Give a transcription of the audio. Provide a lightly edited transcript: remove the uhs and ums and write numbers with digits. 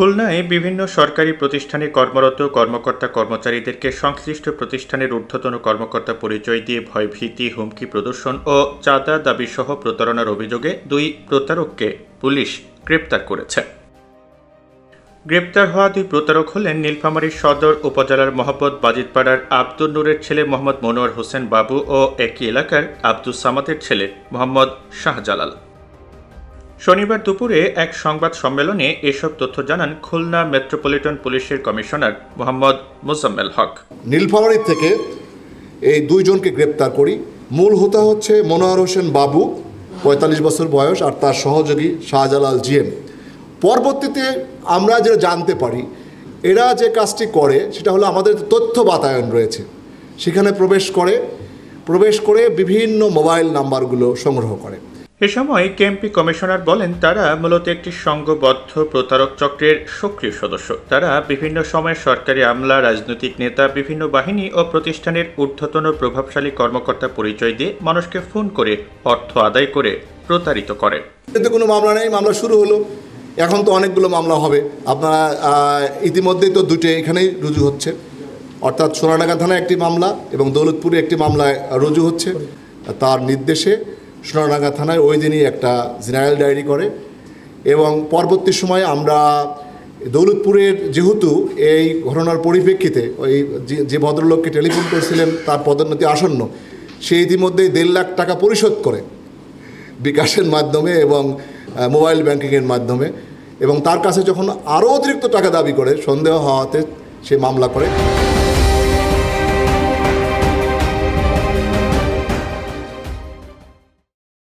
খুলনায় বিভিন্ন সরকারি প্রতিষ্ঠানে কর্মরত কর্মকর্তা-কর্মচারীদেরকে সংশ্লিষ্ট প্রতিষ্ঠানের ঊর্ধ্বতন কর্মকর্তা পরিচয় দিয়ে ভয়ভীতি, হুমকি প্রদর্শন ও চাঁদা দাবিসহ প্রতারণার অভিযোগে 2 প্রতারককে পুলিশ গ্রেপ্তার করেছে। গ্রেপ্তার হওয়া 2 প্রতারক হলেন নীলফামারী সদর উপজেলার মোহাম্মদ বাজিতপাড়ার আব্দুল নূরের ছেলে মোহাম্মদ মনোয়ার হোসেন বাবু ও একই এলাকার আব্দুস সামাদের ছেলে মোহাম্মদ শাহজালাল। শনিবার দুপুরে এক সংবাদ সম্মেলনে এসব তথ্য জানান খুলনা মেট্রোপলিটন পুলিশের কমিশনার মোহাম্মদ মোজাম্মেল হক। নীলফামারী থেকে এই 2 জনকে গ্রেপ্তার করি। মূল হোতা হচ্ছে মনোয়ার হোসেন বাবু, 45 বছর বয়স, আর তার সহযোগী শাহজালাল জিএম। পরবর্তীতে আমরা যে জানতে পারি এরা যে কাজটি করে সেটা হলো আমাদের তথ্য বাতায়ন রয়েছে, সেখানে প্রবেশ করে বিভিন্ন মোবাইল নাম্বারগুলো সংগ্রহ করে। এ সময় কেএমপি কমিশনার বলেন, তারা মূলত একটি সংঘবদ্ধ প্রতারক চক্রের সক্রিয় সদস্য। তারা বিভিন্ন সময় সরকারি আমলা, রাজনৈতিক নেতা, বিভিন্ন বাহিনী ও প্রতিষ্ঠানের ঊর্ধ্বতন প্রভাবশালী কর্মকর্তা পরিচয় দিয়ে মানুষকে ফোন করে অর্থ আদায় করে প্রতারিত করে। এতে কোনো মামলা নেই, মামলা শুরু হলো। এখন তো অনেকগুলো মামলা হবে। আপনারা ইতিমধ্যেই তো 2টে এখানেই রুজু হচ্ছে, অর্থাৎ সোনাডাঙ্গা থানায় একটি মামলা এবং দৌলতপুরে একটি মামলায় রুজু হচ্ছে। তার নির্দেশে সোনাডাঙ্গা থানায় ওই দিনই একটা জেনারেল ডায়েরি করে এবং পরবর্তী সময়ে আমরা দৌলতপুরের যেহেতু এই ঘটনার পরিপ্রেক্ষিতে ওই যে ভদ্রলোককে টেলিফোন করেছিলেন তার পদোন্নতি আসন্ন, সে ইতিমধ্যেই 1.5 লাখ টাকা পরিশোধ করে বিকাশের মাধ্যমে এবং মোবাইল ব্যাংকিংয়ের মাধ্যমে, এবং তার কাছে যখন আরও অতিরিক্ত টাকা দাবি করে সন্দেহ হওয়াতে সে মামলা করে।